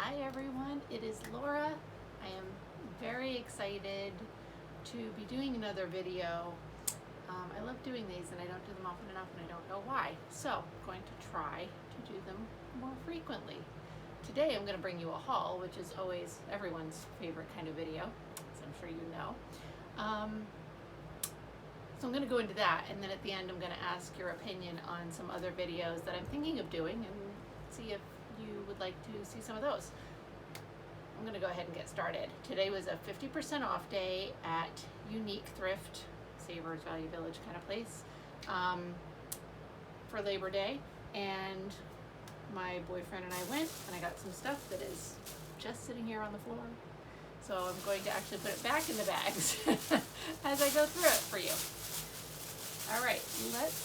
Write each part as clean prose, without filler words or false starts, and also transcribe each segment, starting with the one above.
Hi everyone, it is Laura. I am very excited to be doing another video. I love doing these and I don't do them often enough and I don't know why. So I'm going to try to do them more frequently. Today I'm going to bring you a haul, which is always everyone's favorite kind of video, as I'm sure you know. So I'm going to go into that, and then at the end I'm going to ask your opinion on some other videos that I'm thinking of doing and see if you would like to see some of those. I'm going to go ahead and get started. Today was a 50% off day at Unique Thrift, Savers Value Village kind of place, for Labor Day, and my boyfriend and I went and I got some stuff that is just sitting here on the floor. So I'm going to actually put it back in the bags as I go through it for you. All right, let's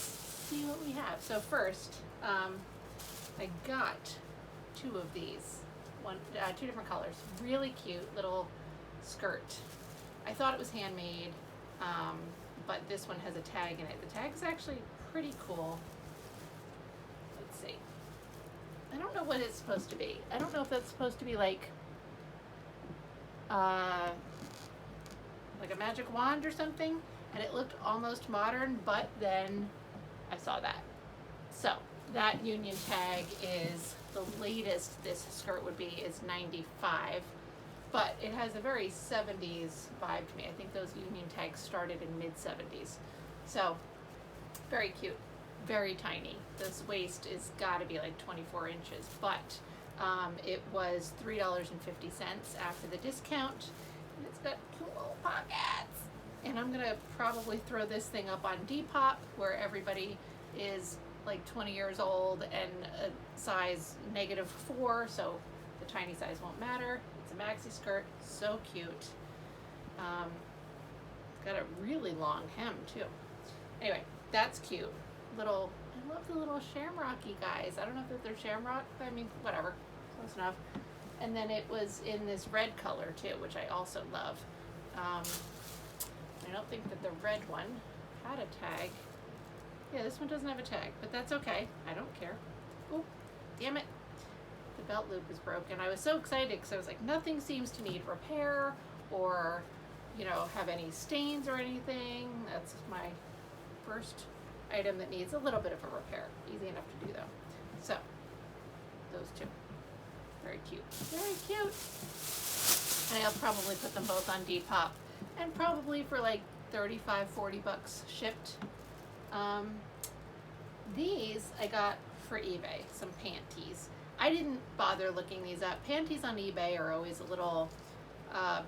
see what we have. So first, I got two of these, two different colors. Really cute little skirt. I thought it was handmade, but this one has a tag in it. The tag is actually pretty cool. Let's see. I don't know what it's supposed to be. I don't know if that's supposed to be like a magic wand or something, and it looked almost modern, but then I saw that. So that union tag is the latest this skirt would be is 95, but it has a very 70s vibe to me. I think those union tags started in mid-70s. So very cute, very tiny. This waist is gotta be like 24 inches, but it was $3.50 after the discount, and it's got cute little pockets. And I'm gonna probably throw this thing up on Depop, where everybody is like 20 years old and a size -4, so the tiny size won't matter. It's a maxi skirt, so cute. It's got a really long hem too. Anyway, that's cute. I love the little shamrocky guys. I don't know if they're shamrock, I mean, whatever, close enough. And then it was in this red color too, which I also love. I don't think that the red one had a tag. Yeah, this one doesn't have a tag, but that's okay. I don't care. Oh, damn it. The belt loop is broken. I was so excited because I was like, nothing seems to need repair or, have any stains or anything. That's my first item that needs a little bit of a repair. Easy enough to do though. So, those two. Very cute. Very cute. And I'll probably put them both on Depop, and probably for like 35, 40 bucks shipped. These I got for eBay, some panties. I didn't bother looking these up. Panties on eBay are always a little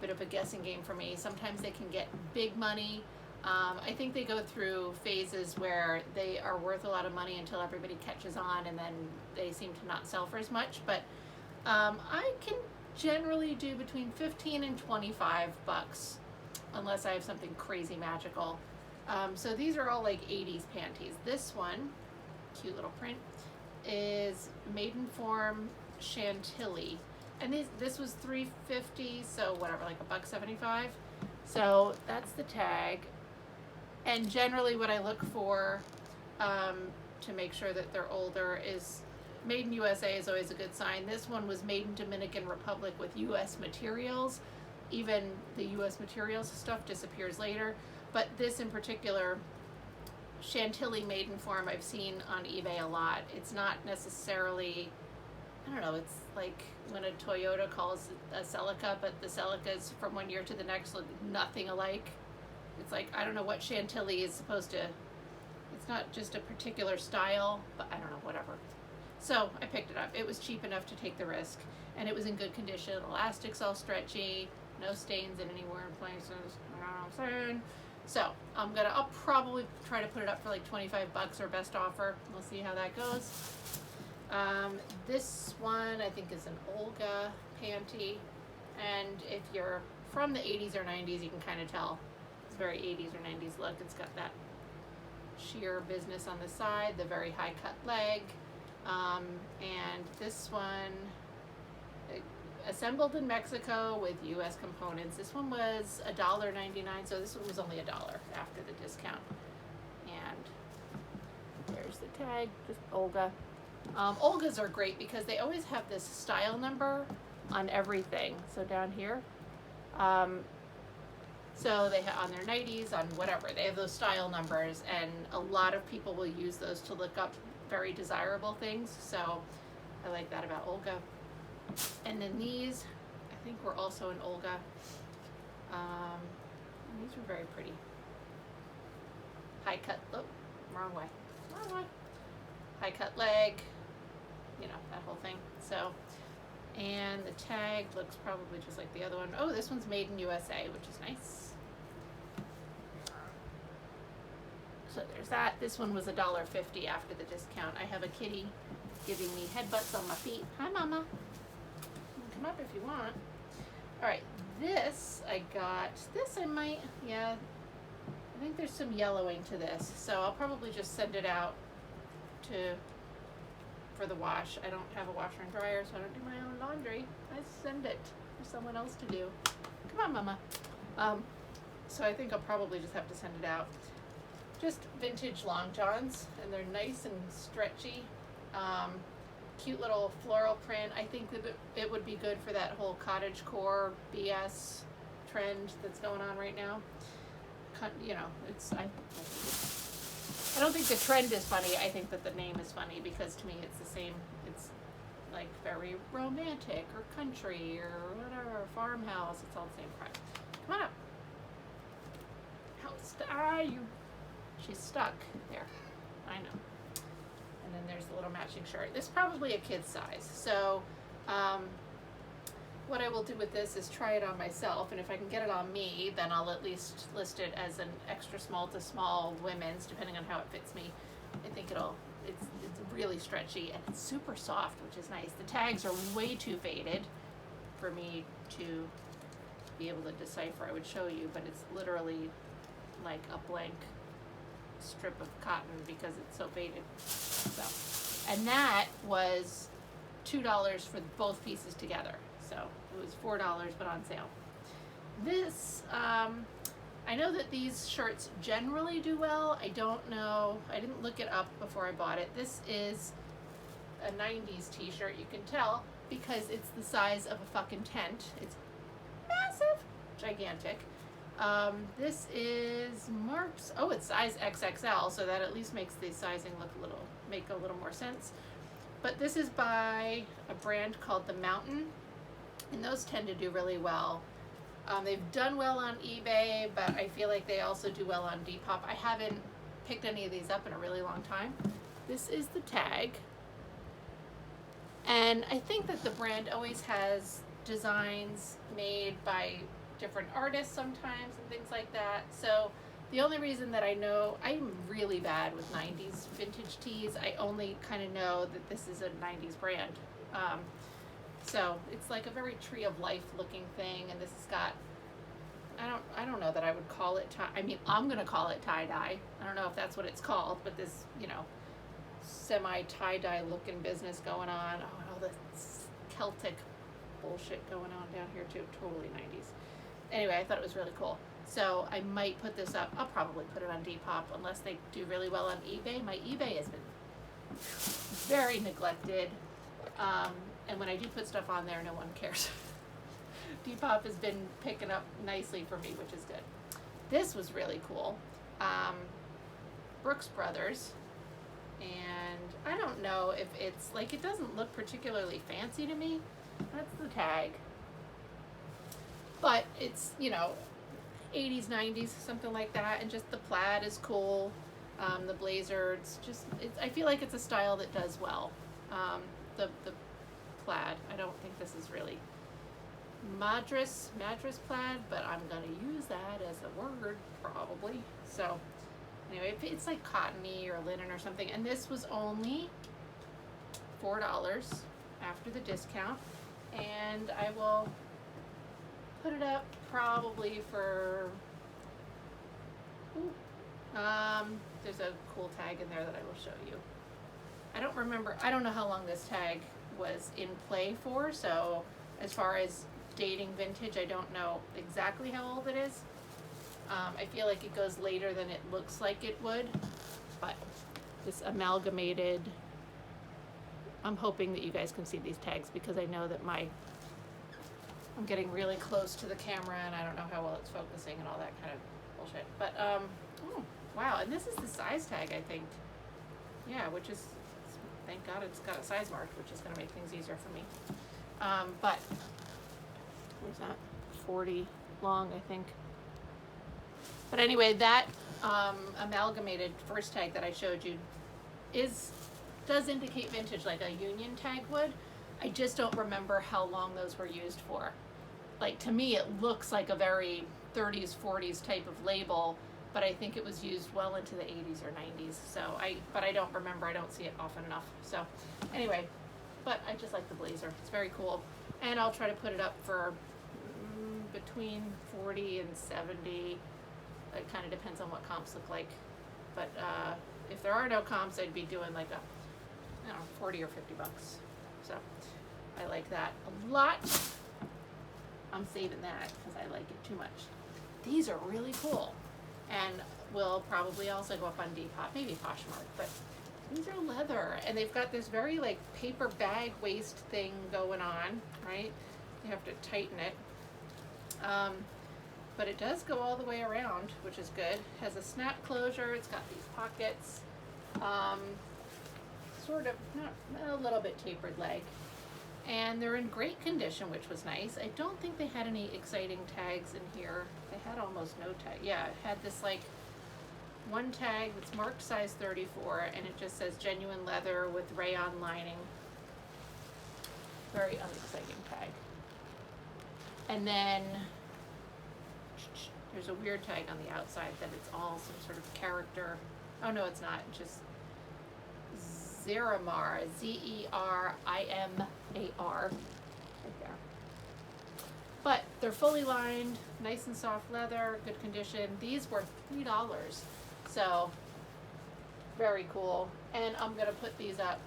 bit of a guessing game for me. Sometimes they can get big money. I think they go through phases where they are worth a lot of money until everybody catches on, and then they seem to not sell for as much. But I can generally do between 15 and 25 bucks unless I have something crazy magical. So these are all like 80s panties. This one, cute little print, is Maidenform Chantilly, and this was $3.50, so whatever, like $1.75. So that's the tag. And generally what I look for to make sure that they're older is made in USA is always a good sign. This one was made in Dominican Republic with US materials. Even the US materials stuff disappears later, but this in particular, Chantilly Maidenform, I've seen on eBay a lot. It's not necessarily, I don't know, it's like when a Toyota calls a Celica, but the Celicas from one year to the next look nothing alike. It's like, I don't know what Chantilly is supposed to, it's not just a particular style, but I don't know, whatever. So I picked it up. It was cheap enough to take the risk, and it was in good condition. Elastic's all stretchy, no stains in anywhere in places, you know what I'm saying? So I'll probably try to put it up for like 25 bucks or best offer. We'll see how that goes. This one I think is an Olga Panty, and if you're from the 80s or 90s, you can kind of tell it's very 80s or 90s look. It's got that sheer business on the side, the very high cut leg, and this one assembled in Mexico with US components. This one was $1.99, so this one was only $1 after the discount. And there's the tag, just Olga. Olgas are great because they always have this style number on everything. So down here, so they have on their 90s, on whatever, they have those style numbers, and a lot of people will use those to look up very desirable things. So I like that about Olga. And then these, I think were also in Olga. These were very pretty. High cut, oh, wrong way. High cut leg, you know, that whole thing. So, and the tag looks probably just like the other one. Oh, this one's made in USA, which is nice. So there's that. This one was $1.50 after the discount. I have a kitty giving me headbutts on my feet. Hi, Mama. You can come up if you want. All right, this I got. This I might, yeah. I think there's some yellowing to this, so I'll probably just send it out for the wash. I don't have a washer and dryer, so I don't do my own laundry. I send it for someone else to do. Come on, Mama. So I think I'll probably just have to send it out. Just vintage long johns, and they're nice and stretchy. Cute little floral print. I think that it would be good for that whole cottagecore BS trend that's going on right now. You know, I don't think the trend is funny. I think that the name is funny because to me it's the same. It's like very romantic or country or whatever, farmhouse. It's all the same crap. Come on up. How you? She's stuck there. I know. And then there's the little matching shirt. This is probably a kid's size. So what I will do with this is try it on myself, and if I can get it on me, then I'll at least list it as an extra small to small women's, depending on how it fits me. I think it's really stretchy, and it's super soft, which is nice. The tags are way too faded for me to be able to decipher. I would show you, but it's literally like a blank strip of cotton because it's so faded. So, and that was $2 for both pieces together. So it was $4, but on sale. This, I know that these shirts generally do well. I don't know. I didn't look it up before I bought it. This is a 90s t-shirt. You can tell because it's the size of a fucking tent. It's massive, gigantic. This is Mark's. Oh, it's size XXL, so that at least makes the sizing make a little more sense. But this is by a brand called The Mountain. And those tend to do really well. They've done well on eBay, but I feel like they also do well on Depop. I haven't picked any of these up in a really long time. This is the tag. And I think that the brand always has designs made by different artists sometimes and things like that. So the only reason that I know, I'm really bad with 90s vintage tees. I only kind of know that this is a 90s brand. So it's like a very tree of life looking thing, and this has got, I don't know that I would call it I'm gonna call it tie-dye. I don't know if that's what it's called, but this, you know, semi tie-dye looking business going on. Oh, and all this Celtic bullshit going on down here too. Totally 90s. Anyway, I thought it was really cool. So I might put this up. I'll probably put it on Depop unless they do really well on eBay. My eBay has been very neglected. And when I do put stuff on there, no one cares. Depop has been picking up nicely for me, which is good. This was really cool. Brooks Brothers. And I don't know if it's, like, it doesn't look particularly fancy to me. That's the tag. But it's, you know, 80s, 90s, something like that. And just the plaid is cool. The blazer, I feel like it's a style that does well. The plaid, I don't think this is really mattress plaid, but I'm gonna use that as a word probably. So anyway, it's like cottony or linen or something, and this was only $4 after the discount, and I will put it up probably for there's a cool tag in there that I will show you. I don't know how long this tag was in play for, so as far as dating vintage, I don't know exactly how old it is. I feel like it goes later than it looks like it would, but this amalgamated, I'm hoping that you guys can see these tags because I know that my I'm getting really close to the camera and I don't know how well it's focusing and all that kind of bullshit. But, oh, wow, and this is the size tag, I think. Yeah, which is, thank God it's got a size mark, which is going to make things easier for me. But, what's that? 40 long, I think. But anyway, that amalgamated first tag that I showed you does indicate vintage like a union tag would. I just don't remember how long those were used for. Like, to me, it looks like a very 30s, 40s type of label, but I think it was used well into the 80s or 90s. So but I don't remember. I don't see it often enough. So anyway, but I just like the blazer. It's very cool. And I'll try to put it up for between 40 and 70. It kind of depends on what comps look like. But if there are no comps, I'd be doing like a, I don't know, 40 or 50 bucks. So I like that a lot. I'm saving that because I like it too much. These are really cool. And will probably also go up on Depop, maybe Poshmark, but these are leather. And they've got this very like paper bag waist thing going on, right? You have to tighten it. But it does go all the way around, which is good. It has a snap closure. It's got these pockets. Sort of, not a little bit tapered leg. And they're in great condition, which was nice. I don't think they had any exciting tags in here. They had almost no tag. Yeah, it had this like one tag that's marked size 34, and it just says genuine leather with rayon lining. Very unexciting tag. And then there's a weird tag on the outside that it's all some sort of character. Oh no, it's not. It's just Zerimar, Zerimar, right there. But they're fully lined, nice and soft leather, good condition. These were $3, so very cool. And I'm gonna put these up.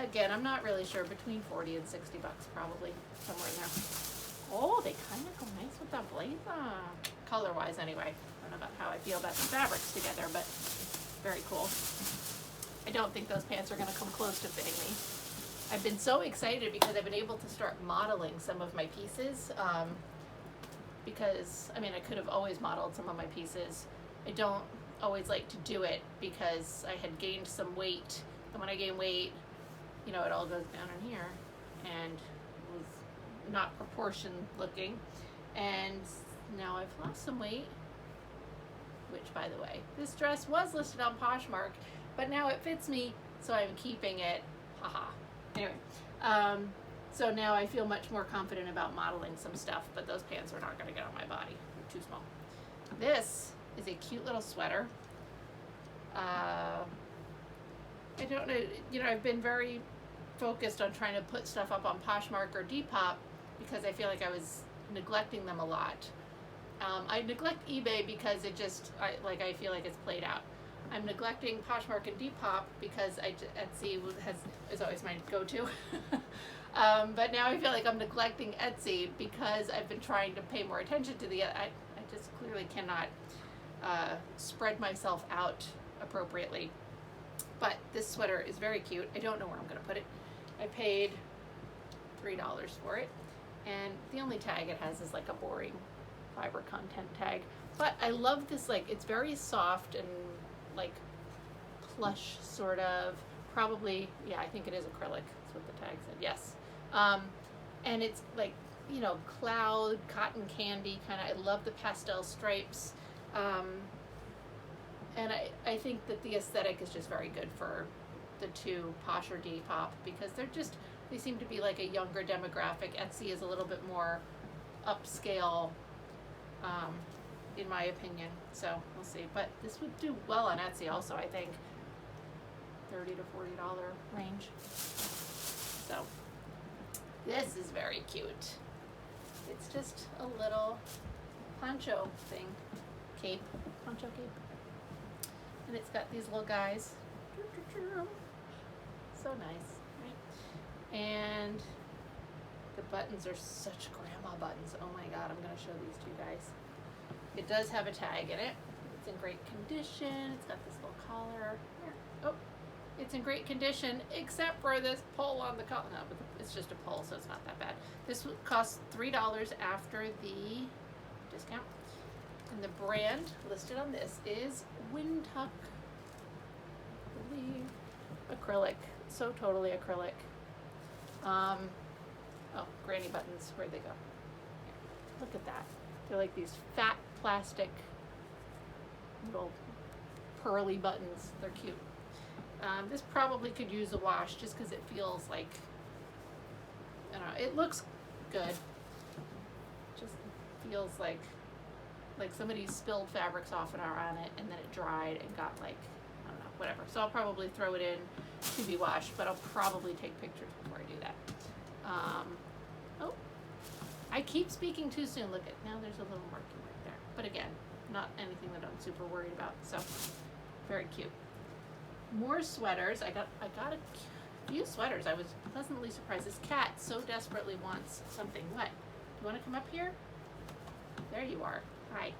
Again, I'm not really sure, between 40 and 60 bucks probably, somewhere in there. Oh, they kind of go nice with that blazer, color-wise anyway. I don't know about how I feel about the fabrics together, but very cool. I don't think those pants are going to come close to fitting me. I've been so excited because I've been able to start modeling some of my pieces. Because, I mean, I could have always modeled some of my pieces. I don't always like to do it because I had gained some weight. And when I gain weight, you know, it all goes down in here. And it was not proportion looking. And now I've lost some weight. Which, by the way, this dress was listed on Poshmark. But now it fits me, so I'm keeping it. Haha. Anyway, so now I feel much more confident about modeling some stuff, but those pants are not going to get on my body. They're too small. This is a cute little sweater. I don't know, you know, I've been very focused on trying to put stuff up on Poshmark or Depop because I feel like I was neglecting them a lot. I neglect eBay because it just, I feel like it's played out. I'm neglecting Poshmark and Depop because Etsy is always my go-to. But now I feel like I'm neglecting Etsy because I've been trying to pay more attention to I just clearly cannot spread myself out appropriately. But this sweater is very cute. I don't know where I'm going to put it. I paid $3 for it. And the only tag it has is like a boring fiber content tag. But I love this, like, it's very soft and like plush sort of, probably, yeah, I think it is acrylic. That's what the tag said, yes. And it's like, you know, cloud, cotton candy kind of, I love the pastel stripes. And I think that the aesthetic is just very good for the two, Posh or Depop, because they seem to be like a younger demographic. Etsy is a little bit more upscale, in my opinion, so we'll see. But this would do well on Etsy also, I think. $30 to $40 range. So this is very cute. It's just a little poncho thing, poncho cape. And it's got these little guys. So nice, right? And the buttons are such grandma buttons. Oh my God, I'm gonna show these to you guys. It does have a tag in it. It's in great condition. It's got this little collar. Here. Oh, It's in great condition, except for this pull on the collar. No, but it's just a pull, so it's not that bad. This costs $3 after the discount. And the brand listed on this is Windtuck. I believe acrylic. So totally acrylic. Oh, granny buttons. Where'd they go? Here. Look at that. They're like these fat plastic little pearly buttons. They're cute. This probably could use a wash just because it feels like, I don't know, it looks good. Just feels like somebody spilled fabric softener on it and then it dried and got like, I don't know, whatever. So I'll probably throw it in to be washed, but I'll probably take pictures before I do that. Oh, I keep speaking too soon. Look at, now there's a little marking right there. But again, not anything that I'm super worried about. So very cute. More sweaters. I got a few sweaters. I was pleasantly surprised. This cat so desperately wants something wet. You want to come up here? There you are. Hi.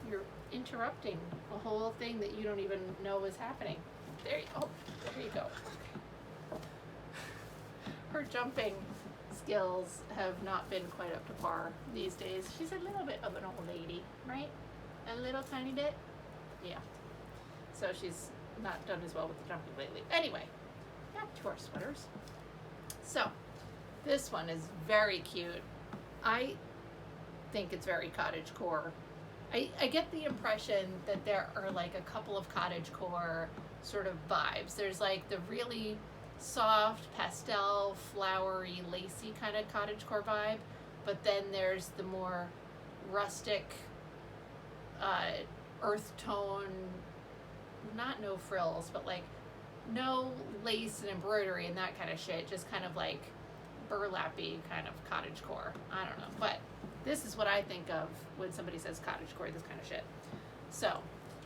You're interrupting a whole thing that you don't even know is happening. There you go. Her jumping skills have not been quite up to par these days. She's a little bit of an old lady, right? A little tiny bit? Yeah. So she's not done as well with the jumping lately. Anyway, back to our sweaters. So, this one is very cute. I think it's very cottagecore. I get the impression that there are like a couple of cottagecore sort of vibes. There's like the really soft, pastel, flowery, lacy kind of cottagecore vibe, but then there's the more rustic, earth tone, not no frills, but like no lace and embroidery and that kind of shit, just kind of like burlappy kind of cottagecore. I don't know, but this is what I think of when somebody says cottagecore, this kind of shit. So,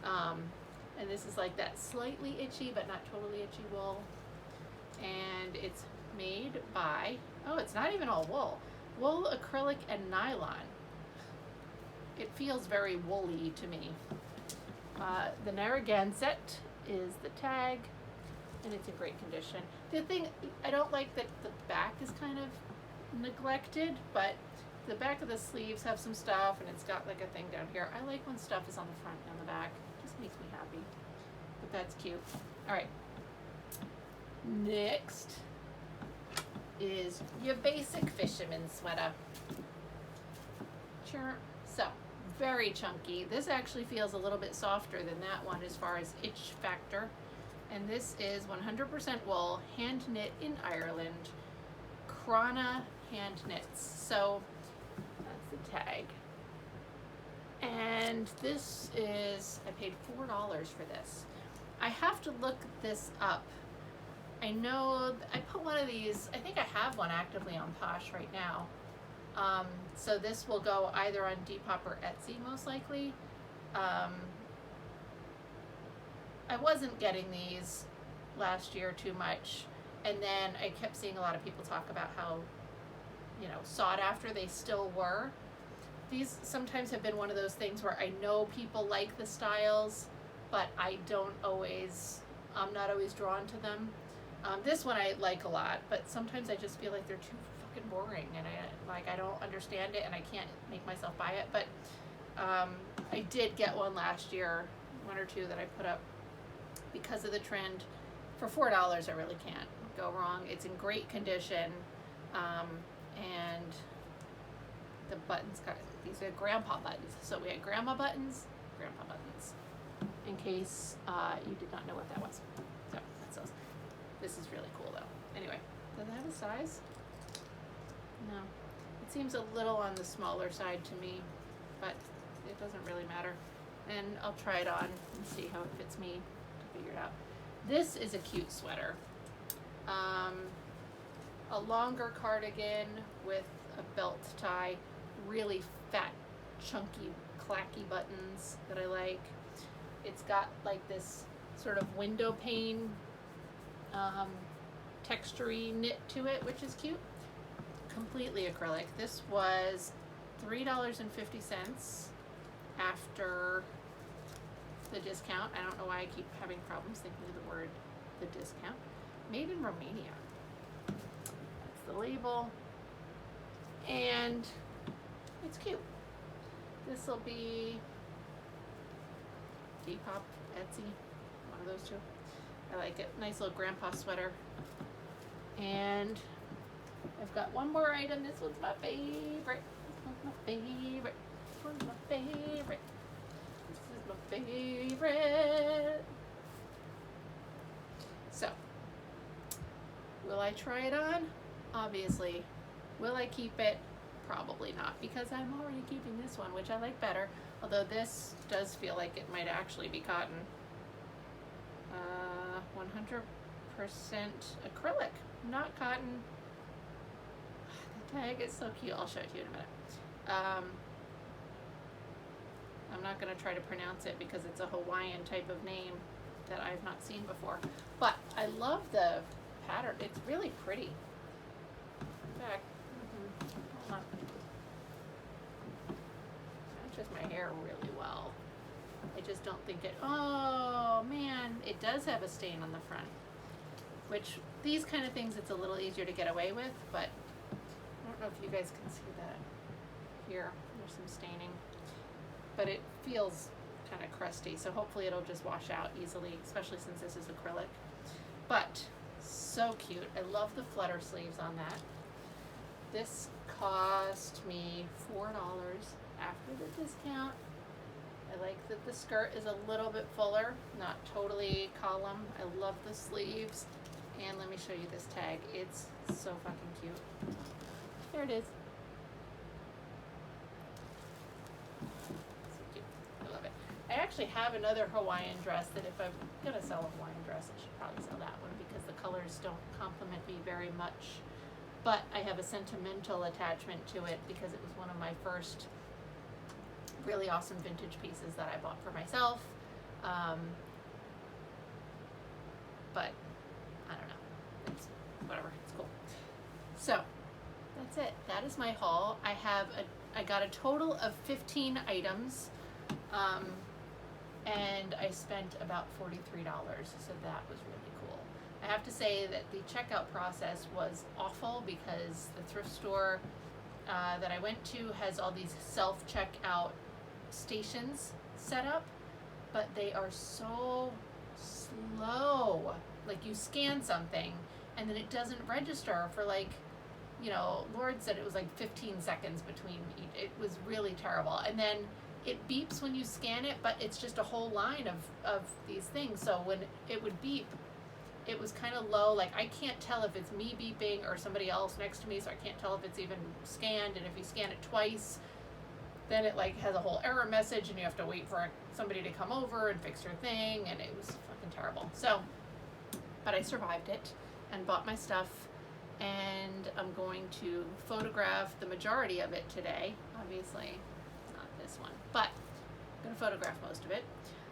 and this is like that slightly itchy but not totally itchy wool. And it's made by, oh, it's not even all wool. Wool, acrylic, and nylon. It feels very woolly to me. The Narragansett is the tag, and it's in great condition. The thing, I don't like that the back is kind of neglected, but the back of the sleeves have some stuff, and it's got like a thing down here. I like when stuff is on the front and the back. It just makes me happy. But that's cute. All right. Next is your basic fisherman sweater. Sure. So, very chunky. This actually feels a little bit softer than that one as far as itch factor. And this is 100% wool, hand knit in Ireland. Krana hand knits. So, that's the tag. And this is, I paid $4 for this. I have to look this up. I know I put one of these, I think I have one actively on Posh right now. So this will go either on Depop or Etsy most likely. I wasn't getting these last year too much. And then I kept seeing a lot of people talk about how, you know, sought after they still were. These sometimes have been one of those things where I know people like the styles, but I'm not always drawn to them. This one I like a lot, but sometimes I just feel like they're too fucking boring, and I don't understand it, and I can't make myself buy it. But I did get one last year, one or two that I put up because of the trend. For $4, I really can't go wrong. It's in great condition, and the buttons these are grandpa buttons. So we had grandma buttons, in case you did not know what that was. So that's those. This is really cool though. Anyway, does it have a size? No. It seems a little on the smaller side to me, but it doesn't really matter. And I'll try it on and see how it fits me to figure it out. This is a cute sweater. A longer cardigan with a belt tie, really fat, chunky, clacky buttons that I like. It's got like this sort of window pane textury knit to it, which is cute. Completely acrylic. This was $3.50 after the discount. I don't know why I keep having problems thinking of the word, the discount. Made in Romania. That's the label. And it's cute. This will be Depop, Etsy, one of those two. I like it. Nice little grandpa sweater. And I've got one more item. This one's my favorite. This one's my favorite. This one's my favorite. This is my favorite. So, will I try it on? Obviously. Will I keep it? Probably not, because I'm already keeping this one, which I like better. Although this does feel like it might actually be cotton. 100% acrylic, not cotton. The tag is so cute. I'll show it to you in a minute. I'm not going to try to pronounce it because it's a Hawaiian type of name that I've not seen before. But I love the pattern. It's really pretty. In fact, hold on. Matches my hair really well. I just don't think it, oh man, it does have a stain on the front. Which, these kind of things, it's a little easier to get away with, but I don't know if you guys can see that here. There's some staining. But it feels kind of crusty, so hopefully it'll just wash out easily, especially since this is acrylic. But, so cute. I love the flutter sleeves on that. This cost me $4 after the discount. I like that the skirt is a little bit fuller, not totally column. I love the sleeves. And let me show you this tag. It's so fucking cute. There it is. So cute. I love it. I actually have another Hawaiian dress that if I'm going to sell a Hawaiian dress, I should probably sell that one because the colors don't complement me very much. But I have a sentimental attachment to it because it was one of my first really awesome vintage pieces that I bought for myself. But I don't know. It's whatever. It's cool. So that's it. That is my haul. I got a total of 15 items, and I spent about $43. So that was really cool. I have to say that the checkout process was awful because the thrift store that I went to has all these self-checkout stations set up, but they are so slow. Like, you scan something and then it doesn't register for, like, you know, Lord said it was like 15 seconds between each. It was really terrible. And then it beeps when you scan it, but it's just a whole line of these things. So when it would beep, it was kind of low. Like, I can't tell if it's me beeping or somebody else next to me, so I can't tell if it's even scanned. And if you scan it twice, then it like has a whole error message and you have to wait for somebody to come over and fix your thing, and it was fucking terrible. So, but I survived it and bought my stuff, and I'm going to photograph the majority of it today. Obviously, not this one, but I'm going to photograph most of it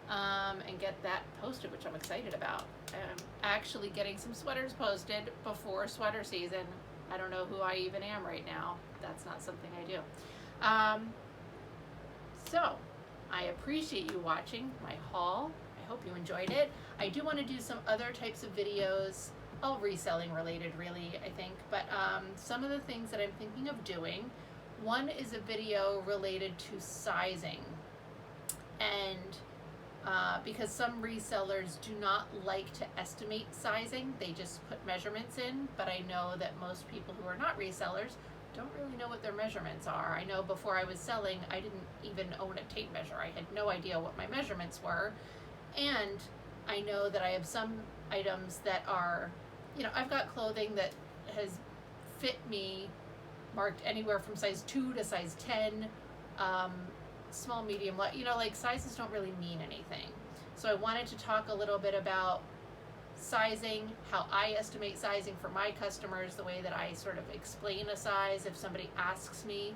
and get that posted, which I'm excited about. I'm actually getting some sweaters posted before sweater season. I don't know who I even am right now. That's not something I do. So, I appreciate you watching my haul. I hope you enjoyed it. I do want to do some other types of videos, all reselling related really, I think, but some of the things that I'm thinking of doing. One is a video related to sizing, and because some resellers do not like to estimate sizing, they just put measurements in, but I know that most people who are not resellers don't really know what their measurements are. I know before I was selling, I didn't even own a tape measure. I had no idea what my measurements were. And I know that I have some items that are, you know, I've got clothing that has fit me, marked anywhere from size 2 to size 10, small, medium, you know, like sizes don't really mean anything. So I wanted to talk a little bit about sizing, how I estimate sizing for my customers, the way that I sort of explain a size if somebody asks me,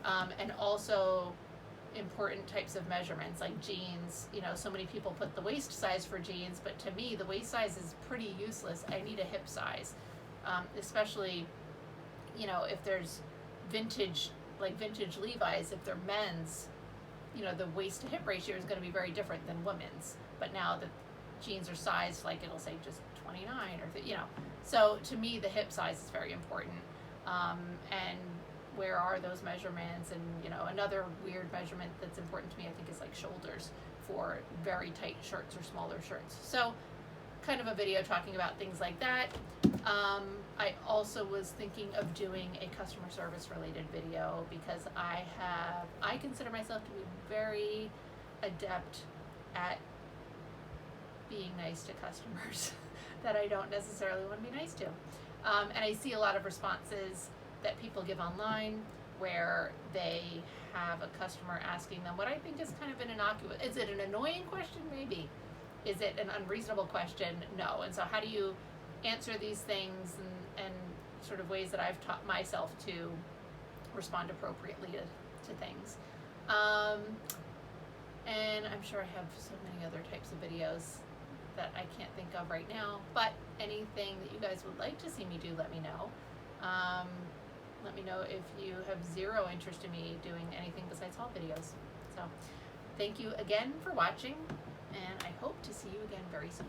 and also important types of measurements like jeans. You know, so many people put the waist size for jeans, but to me the waist size is pretty useless. I need a hip size, especially, you know, if there's vintage, like vintage Levi's, if they're men's, you know, the waist to hip ratio is going to be very different than women's. But now that jeans are sized, like it'll say just 29 or, you know. So to me, the hip size is very important. And where are those measurements? And, you know, another weird measurement that's important to me, I think, is like shoulders for very tight shirts or smaller shirts. So kind of a video talking about things like that. I also was thinking of doing a customer service related video because I consider myself to be very adept at being nice to customers that I don't necessarily want to be nice to. And I see a lot of responses that people give online where they have a customer asking them what I think is kind of an innocuous, is it an annoying question? Maybe. Is it an unreasonable question? No. And so how do you answer these things and sort of ways that I've taught myself to respond appropriately to things. And I'm sure I have so many other types of videos that I can't think of right now, but anything that you guys would like to see me do, let me know. Let me know if you have zero interest in me doing anything besides haul videos. So thank you again for watching, and I hope to see you again very soon.